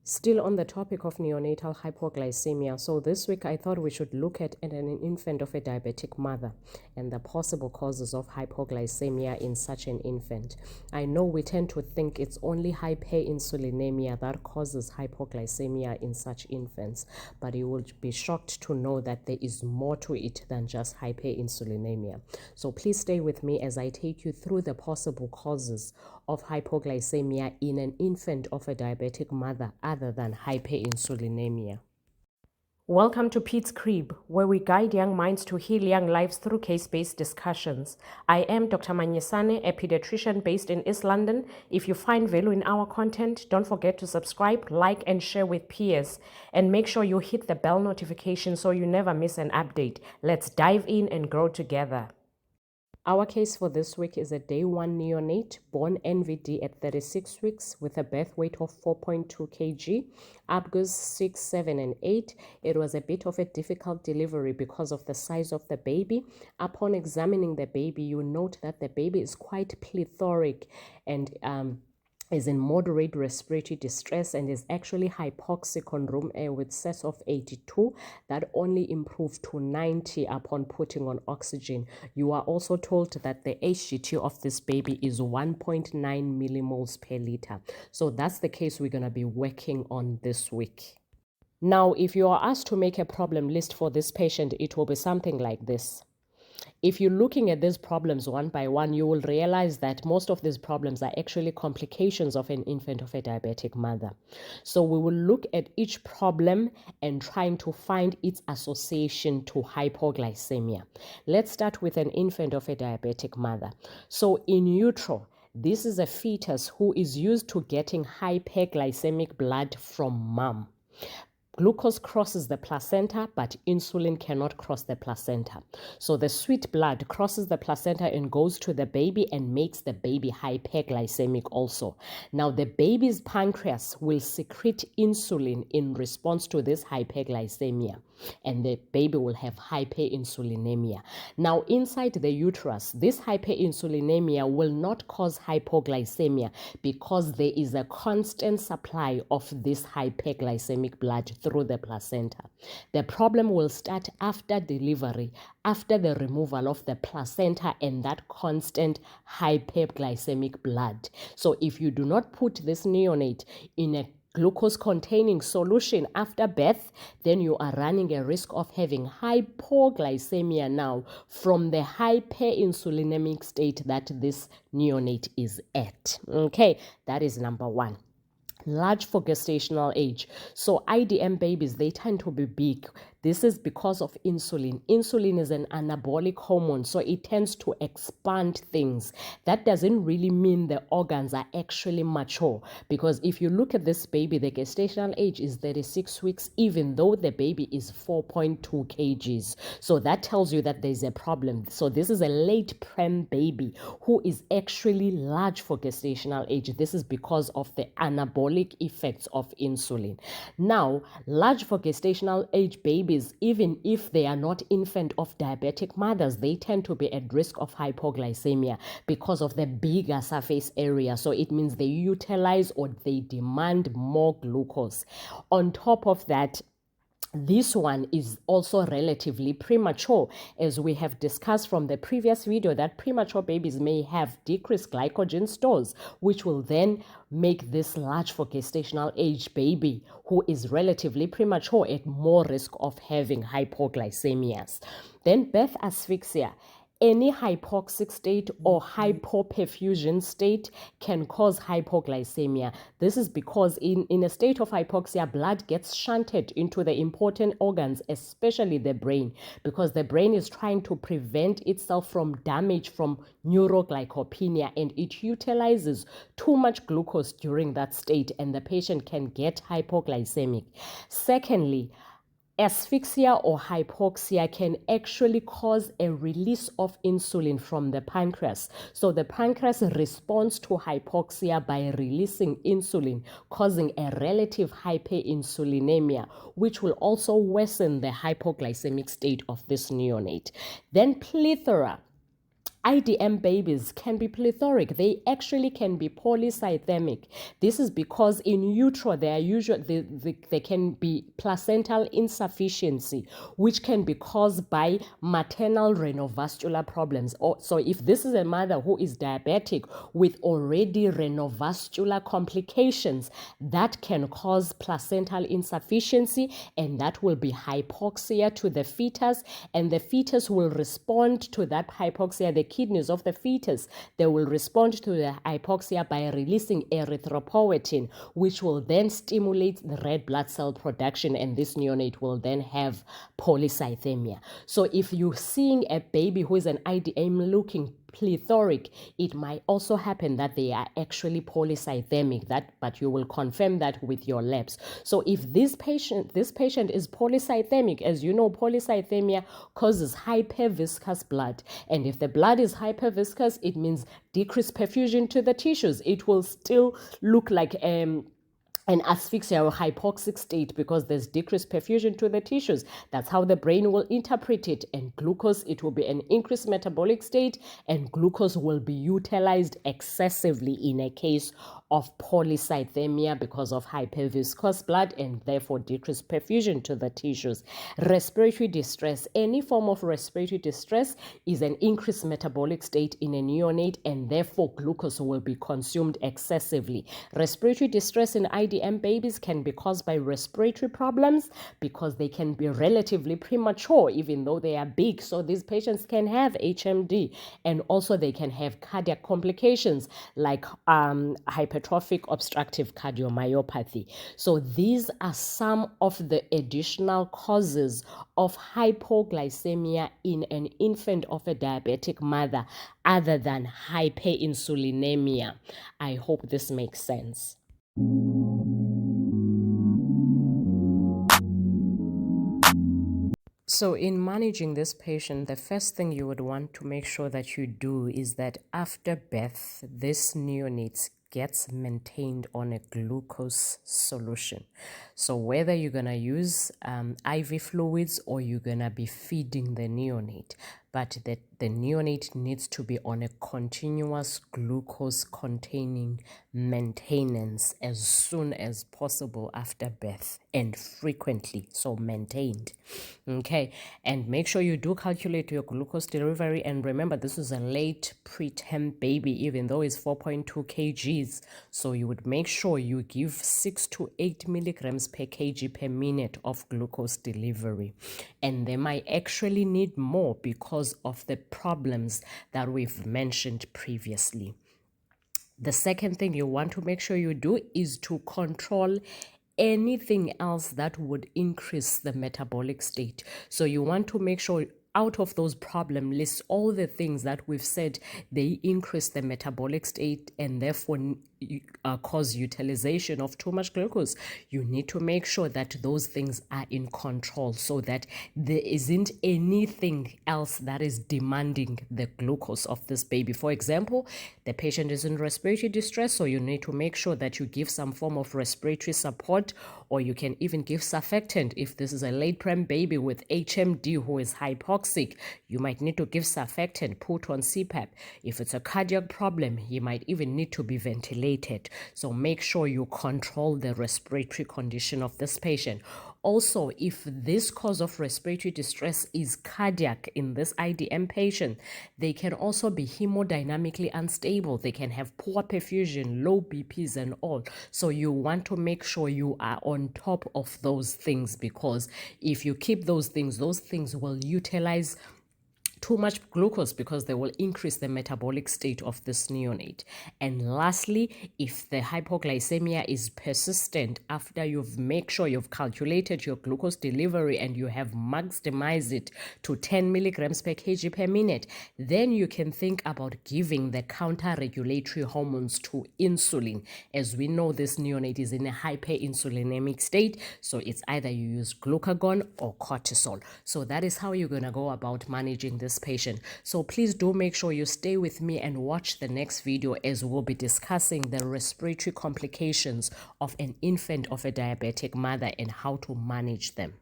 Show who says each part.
Speaker 1: Still on the topic of neonatal hypoglycemia, so this week I thought we should look at an infant of a diabetic mother and the possible causes of hypoglycemia in such an infant. I know we tend to think it's only hyperinsulinemia that causes hypoglycemia in such infants, but you will be shocked to know that there is more to it than just hyperinsulinemia. So please stay with me as I take you through the possible causes of hypoglycemia in an infant of a diabetic mother other than hyperinsulinemia. Welcome to Pete's Crib, where we guide young minds to heal young lives through case-based discussions. I am Dr. Manyesane, a pediatrician based in East London. If you find value in our content, don't forget to subscribe, like, and share with peers. And make sure you hit the bell notification so you never miss an update. Let's dive in and grow together. Our case for this week is a day 1 neonate born NVD at 36 weeks with a birth weight of 4.2 kg, Abgus 6, 7, and 8. It was a bit of a difficult delivery because of the size of the baby. Upon examining the baby, you note that the baby is quite plethoric and is in moderate respiratory distress and is actually hypoxic on room air with CES of 82 that only improved to 90 upon putting on oxygen. You are also told that the HGT of this baby is 1.9 millimoles per liter. So that's the case we're going to be working on this week. Now, if you are asked to make a problem list for this patient, it will be something like this. If you're looking at these problems one by one, you will realize that most of these problems are actually complications of an infant of a diabetic mother. So we will look at each problem and trying to find its association to hypoglycemia. Let's start with an infant of a diabetic mother. So in utero, this is a fetus who is used to getting hyperglycemic blood from mom. Glucose crosses the placenta, but insulin cannot cross the placenta. So the sweet blood crosses the placenta and goes to the baby and makes the baby hyperglycemic also. Now the baby's pancreas will secrete insulin in response to this hyperglycemia, and the baby will have hyperinsulinemia. Now inside the uterus, this hyperinsulinemia will not cause hypoglycemia because there is a constant supply of this hyperglycemic blood through the placenta. The problem will start after delivery, after the removal of the placenta and that constant hyperglycemic blood. So if you do not put this neonate in a glucose-containing solution after birth, then you are running a risk of having hypoglycemia now from the hyperinsulinemic state that this neonate is at. Okay, that is number one. Large for gestational age. So IDM babies, they tend to be big. This is because of insulin. Insulin is an anabolic hormone, so it tends to expand things. That doesn't really mean the organs are actually mature, because if you look at this baby, the gestational age is 36 weeks, even though the baby is 4.2 kgs. So that tells you that there's a problem. So this is a late prem baby who is actually large for gestational age. This is because of the anabolic effects of insulin. Now, large for gestational age babies, even if they are not infant of diabetic mothers, they tend to be at risk of hypoglycemia because of the bigger surface area. So it means they utilize or they demand more glucose. On top of that, this one is also relatively premature, as we have discussed from the previous video that premature babies may have decreased glycogen stores, which will then make this large for gestational age baby who is relatively premature at more risk of having hypoglycemias. Then birth asphyxia. Any hypoxic state or hypoperfusion state can cause hypoglycemia. This is because in a state of hypoxia, blood gets shunted into the important organs, especially the brain, because the brain is trying to prevent itself from damage from neuroglycopenia, and it utilizes too much glucose during that state, and the patient can get hypoglycemic. Secondly, asphyxia or hypoxia can actually cause a release of insulin from the pancreas. So the pancreas responds to hypoxia by releasing insulin, causing a relative hyperinsulinemia, which will also worsen the hypoglycemic state of this neonate. Then plethora. IDM babies can be plethoric. They actually can be polycythemic. This is because in utero there can be placental insufficiency, which can be caused by maternal renovascular problems. So if this is a mother who is diabetic with already renovascular complications, that can cause placental insufficiency, and that will be hypoxia to the fetus, and the fetus will respond to that hypoxia. The kidneys of the fetus, they will respond to the hypoxia by releasing erythropoietin, which will then stimulate the red blood cell production, and this neonate will then have polycythemia. So if you're seeing a baby who is an IDM looking plethoric, it might also happen that they are actually polycythemic, but you will confirm that with your labs. So if this patient is polycythemic, as you know, polycythemia causes hyperviscous blood, and if the blood is hyperviscous, it means decreased perfusion to the tissues. It will still look like an asphyxia or hypoxic state because there's decreased perfusion to the tissues. That's how the brain will interpret it. And glucose, it will be an increased metabolic state, and glucose will be utilized excessively in a case of polycythemia because of hyperviscous blood and therefore decreased perfusion to the tissues. Respiratory distress, any form of respiratory distress is an increased metabolic state in a neonate, and therefore glucose will be consumed excessively. Respiratory distress in IDM babies can be caused by respiratory problems because they can be relatively premature even though they are big. So these patients can have HMD, and also they can have cardiac complications like hypertrophic obstructive cardiomyopathy. So these are some of the additional causes of hypoglycemia in an infant of a diabetic mother other than hyperinsulinemia. I hope this makes sense. So in managing this patient, the first thing you would want to make sure that you do is that after birth, this neonate gets maintained on a glucose solution. So whether you're going to use IV fluids or you're going to be feeding the neonate, but the neonate needs to be on a continuous glucose containing maintenance as soon as possible after birth and frequently, so maintained. Okay, and make sure you do calculate your glucose delivery, and remember this is a late preterm baby even though it's 4.2 kgs, so you would make sure you give 6 to 8 milligrams per kg per minute of glucose delivery, and they might actually need more because of the problems that we've mentioned previously. The second thing you want to make sure you do is to control anything else that would increase the metabolic state. So you want to make sure out of those problem lists all the things that we've said they increase the metabolic state and therefore cause utilization of too much glucose. You need to make sure that those things are in control so that there isn't anything else that is demanding the glucose of this baby. For example, the patient is in respiratory distress, so you need to make sure that you give some form of respiratory support, or you can even give surfactant. If this is a late prem baby with HMD who is hypoxic, you might need to give surfactant, put on CPAP. If it's a cardiac problem, you might even need to be ventilated. So make sure you control the respiratory condition of this patient. Also, if this cause of respiratory distress is cardiac in this IDM patient, they can also be hemodynamically unstable. They can have poor perfusion, low BPs and all. So you want to make sure you are on top of those things, because if you keep those things will utilize too much glucose because they will increase the metabolic state of this neonate. And lastly, if the hypoglycemia is persistent after you've made sure you've calculated your glucose delivery and you have maximized it to 10 milligrams per kg per minute, then you can think about giving the counter-regulatory hormones to insulin. As we know, this neonate is in a hyperinsulinemic state, so it's either you use glucagon or cortisol. So that is how you're going to go about managing this patient. So please do make sure you stay with me and watch the next video, as we'll be discussing the respiratory complications of an infant of a diabetic mother and how to manage them.